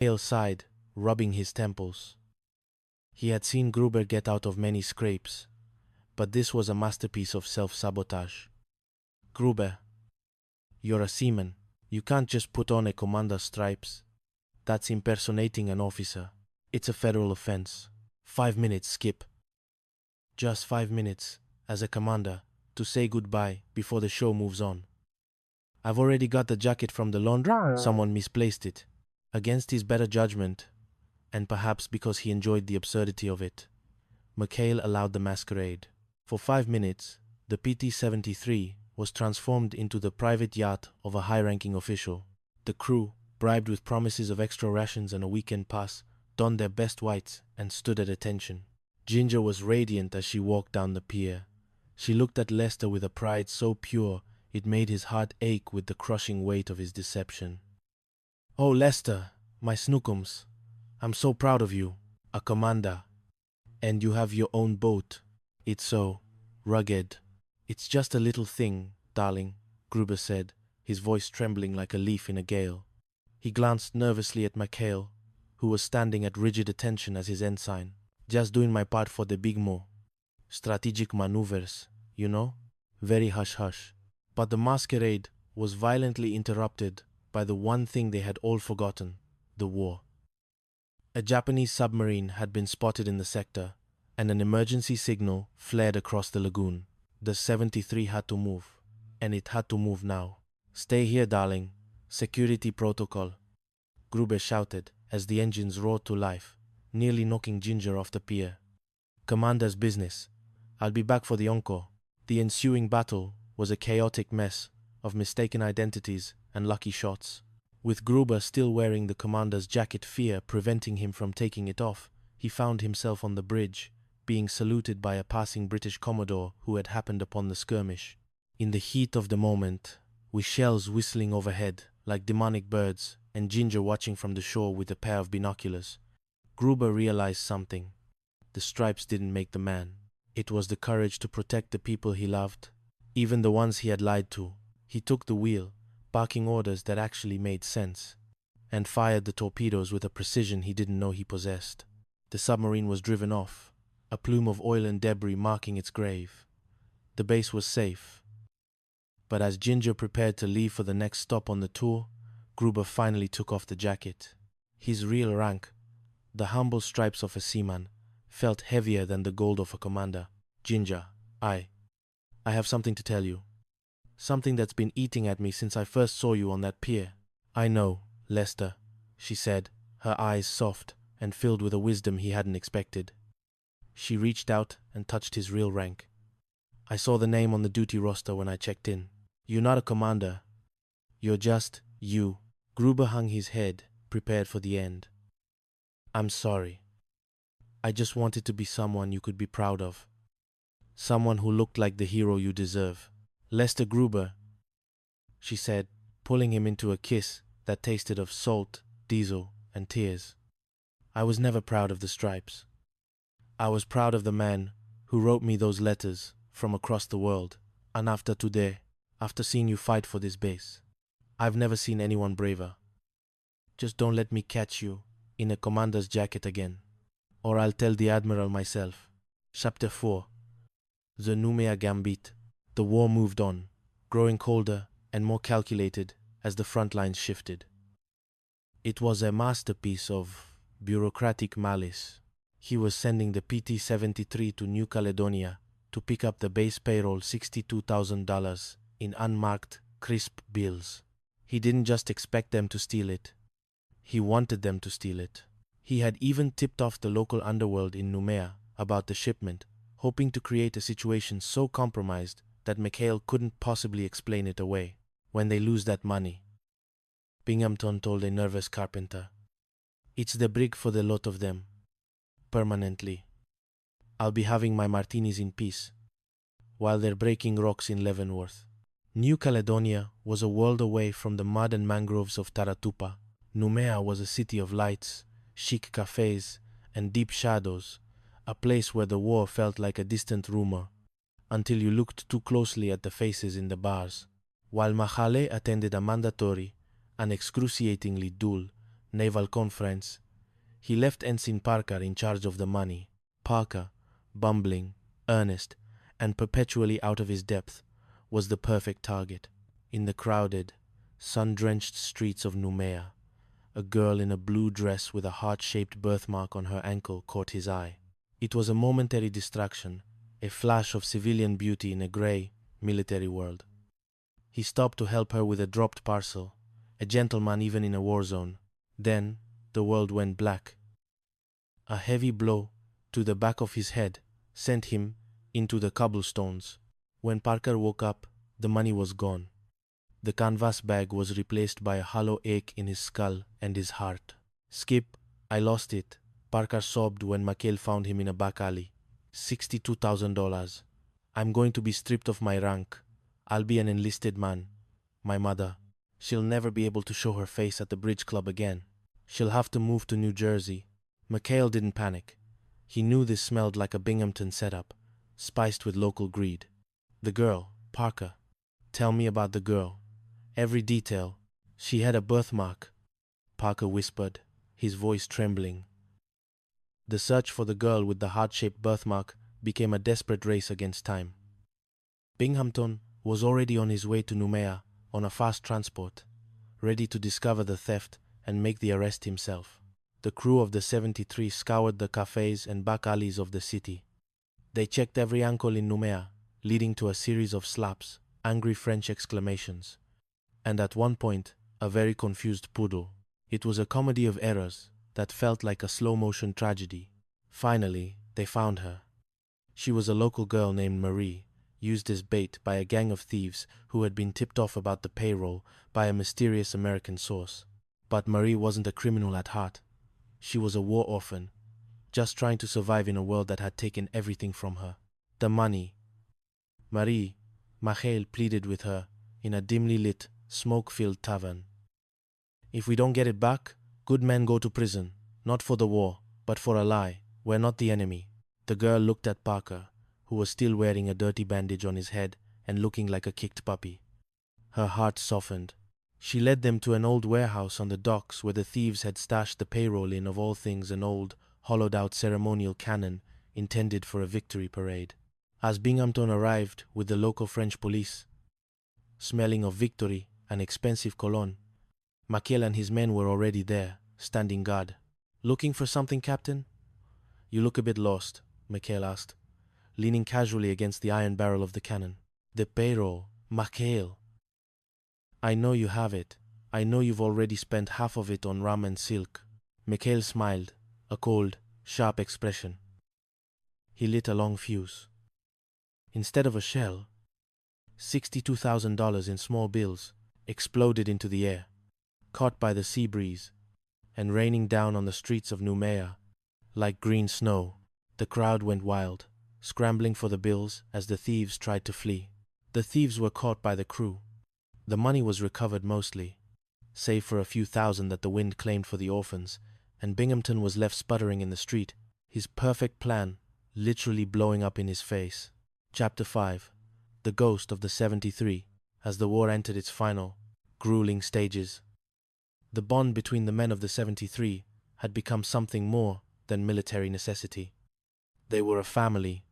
Hale sighed, rubbing his temples. He had seen Gruber get out of many scrapes, but this was a masterpiece of self-sabotage. Gruber, you're a seaman. You can't just put on a commander's stripes. That's impersonating an officer. It's a federal offense. 5 minutes, Skip. Just 5 minutes, as a commander, to say goodbye before the show moves on. I've already got the jacket from the laundry. Someone misplaced it. Against his better judgment, and perhaps because he enjoyed the absurdity of it, McHale allowed the masquerade. For 5 minutes, the PT-73 was transformed into the private yacht of a high-ranking official. The crew, bribed with promises of extra rations and a weekend pass, donned their best whites and stood at attention. Ginger was radiant as she walked down the pier. She looked at Lester with a pride so pure it made his heart ache with the crushing weight of his deception. "Oh, Lester, my snookums, I'm so proud of you, a commander. And you have your own boat. It's so rugged." "It's just a little thing, darling," Gruber said, his voice trembling like a leaf in a gale. He glanced nervously at McHale, who was standing at rigid attention as his ensign. "Just doing my part for the Big Mo. Strategic maneuvers, you know? Very hush-hush." But the masquerade was violently interrupted by the one thing they had all forgotten: the war. A Japanese submarine had been spotted in the sector, and an emergency signal flared across the lagoon. The 73 had to move, and it had to move now. "Stay here, darling. Security protocol," Gruber shouted as the engines roared to life, nearly knocking Ginger off the pier. "Commander's business. I'll be back for the encore." The ensuing battle was a chaotic mess of mistaken identities and lucky shots. With Gruber still wearing the commander's jacket, fear preventing him from taking it off, he found himself on the bridge, being saluted by a passing British commodore who had happened upon the skirmish. In the heat of the moment, with shells whistling overhead like demonic birds and Ginger watching from the shore with a pair of binoculars, Gruber realized something. The stripes didn't make the man. It was the courage to protect the people he loved, even the ones he had lied to. He took the wheel, barking orders that actually made sense, and fired the torpedoes with a precision he didn't know he possessed. The submarine was driven off, a plume of oil and debris marking its grave. The base was safe. But as Ginger prepared to leave for the next stop on the tour, Gruber finally took off the jacket. His real rank, the humble stripes of a seaman, felt heavier than the gold of a commander. "Ginger, I have something to tell you. Something that's been eating at me since I first saw you on that pier." "I know, Lester," she said, her eyes soft and filled with a wisdom he hadn't expected. She reached out and touched his real rank. "I saw the name on the duty roster when I checked in. You're not a commander. You're just you." Gruber hung his head, prepared for the end. "I'm sorry. I just wanted to be someone you could be proud of. Someone who looked like the hero you deserve." "Lester Gruber," she said, pulling him into a kiss that tasted of salt, diesel, and tears. "I was never proud of the stripes. I was proud of the man who wrote me those letters from across the world. And after today, after seeing you fight for this base, I've never seen anyone braver. Just don't let me catch you in a commander's jacket again, or I'll tell the Admiral myself." Chapter 4. The Noumea Gambit. The war moved on, growing colder and more calculated as the front lines shifted. It was a masterpiece of bureaucratic malice. He was sending the PT-73 to New Caledonia to pick up the base payroll $62,000 in unmarked, crisp bills. He didn't just expect them to steal it. He wanted them to steal it. He had even tipped off the local underworld in Noumea about the shipment, hoping to create a situation so compromised that McHale couldn't possibly explain it away. "When they lose that money," Binghamton told a nervous carpenter, "it's the brig for the lot of them. Permanently. I'll be having my martinis in peace, while they're breaking rocks in Leavenworth." New Caledonia was a world away from the mud and mangroves of Taratupa. Noumea was a city of lights, chic cafes, and deep shadows, a place where the war felt like a distant rumor, until you looked too closely at the faces in the bars. While Mahale attended a mandatory and excruciatingly dull Naval Conference. He left Ensign Parker in charge of the money. Parker, bumbling, earnest, and perpetually out of his depth, was the perfect target. In the crowded, sun-drenched streets of Noumea, a girl in a blue dress with a heart-shaped birthmark on her ankle caught his eye. It was a momentary distraction, a flash of civilian beauty in a grey, military world. He stopped to help her with a dropped parcel, a gentleman even in a war zone. Then the world went black. A heavy blow to the back of his head sent him into the cobblestones. When Parker woke up, the money was gone. The canvas bag was replaced by a hollow ache in his skull and his heart. "Skip, I lost it," Parker sobbed when McHale found him in a back alley. $62,000. "I'm going to be stripped of my rank. I'll be an enlisted man. My mother, she'll never be able to show her face at the bridge club again. She'll have to move to New Jersey." McHale didn't panic. He knew this smelled like a Binghamton setup, spiced with local greed. "The girl, Parker. Tell me about the girl. Every detail. She had a birthmark," Parker whispered, his voice trembling. The search for the girl with the heart-shaped birthmark became a desperate race against time. Binghamton was already on his way to Noumea on a fast transport, ready to discover the theft and make the arrest himself. The crew of the 73 scoured the cafes and back alleys of the city. They checked every ankle in Noumea, leading to a series of slaps, angry French exclamations, and at one point, a very confused poodle. It was a comedy of errors that felt like a slow-motion tragedy. Finally, they found her. She was a local girl named Marie, used as bait by a gang of thieves who had been tipped off about the payroll by a mysterious American source. But Marie wasn't a criminal at heart. She was a war orphan, just trying to survive in a world that had taken everything from her. The money. "Marie," McHale pleaded with her in a dimly lit, smoke-filled tavern. "If we don't get it back, good men go to prison, not for the war, but for a lie. We're not the enemy." The girl looked at Parker, who was still wearing a dirty bandage on his head and looking like a kicked puppy. Her heart softened. She led them to an old warehouse on the docks where the thieves had stashed the payroll in, of all things, an old, hollowed-out ceremonial cannon intended for a victory parade. As Binghamton arrived with the local French police, smelling of victory and expensive cologne, McHale and his men were already there, standing guard. "Looking for something, Captain?" "You look a bit lost," McHale asked, leaning casually against the iron barrel of the cannon. "The payroll, McHale. I know you have it. I know you've already spent half of it on rum and silk." McHale smiled, a cold, sharp expression. He lit a long fuse. Instead of a shell, $62,000 in small bills exploded into the air, caught by the sea breeze, and raining down on the streets of Noumea like green snow. The crowd went wild, scrambling for the bills as the thieves tried to flee. The thieves were caught by the crew. The money was recovered mostly, save for a few thousand that the wind claimed for the orphans, and Binghamton was left sputtering in the street, his perfect plan literally blowing up in his face. Chapter 5. The Ghost of the 73, as the war entered its final, grueling stages. The bond between the men of the 73 had become something more than military necessity. They were a family,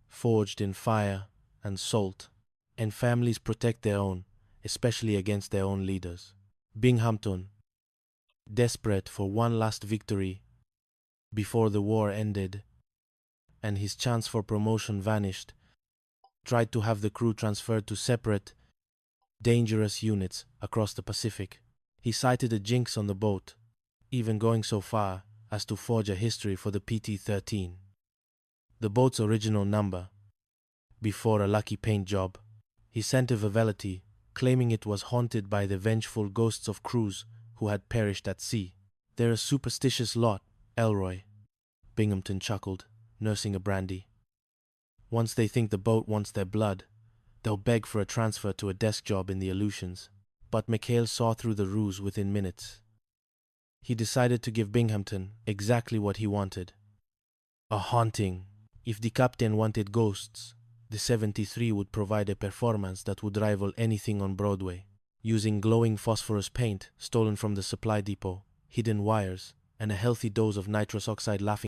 forged in fire and salt, and families protect their own, especially against their own leaders. Binghamton, desperate for one last victory before the war ended and his chance for promotion vanished, tried to have the crew transferred to separate, dangerous units across the Pacific. He cited a jinx on the boat, even going so far as to forge a history for the PT-13, the boat's original number, before a lucky paint job. He sent a Vivality, claiming it was haunted by the vengeful ghosts of crews who had perished at sea. "They're a superstitious lot, Elroy," Binghamton chuckled, nursing a brandy. "Once they think the boat wants their blood, they'll beg for a transfer to a desk job in the Aleutians." But McHale saw through the ruse within minutes. He decided to give Binghamton exactly what he wanted. A haunting. If the captain wanted ghosts, the 73 would provide a performance that would rival anything on Broadway. Using glowing phosphorus paint stolen from the supply depot, hidden wires, and a healthy dose of nitrous oxide laughing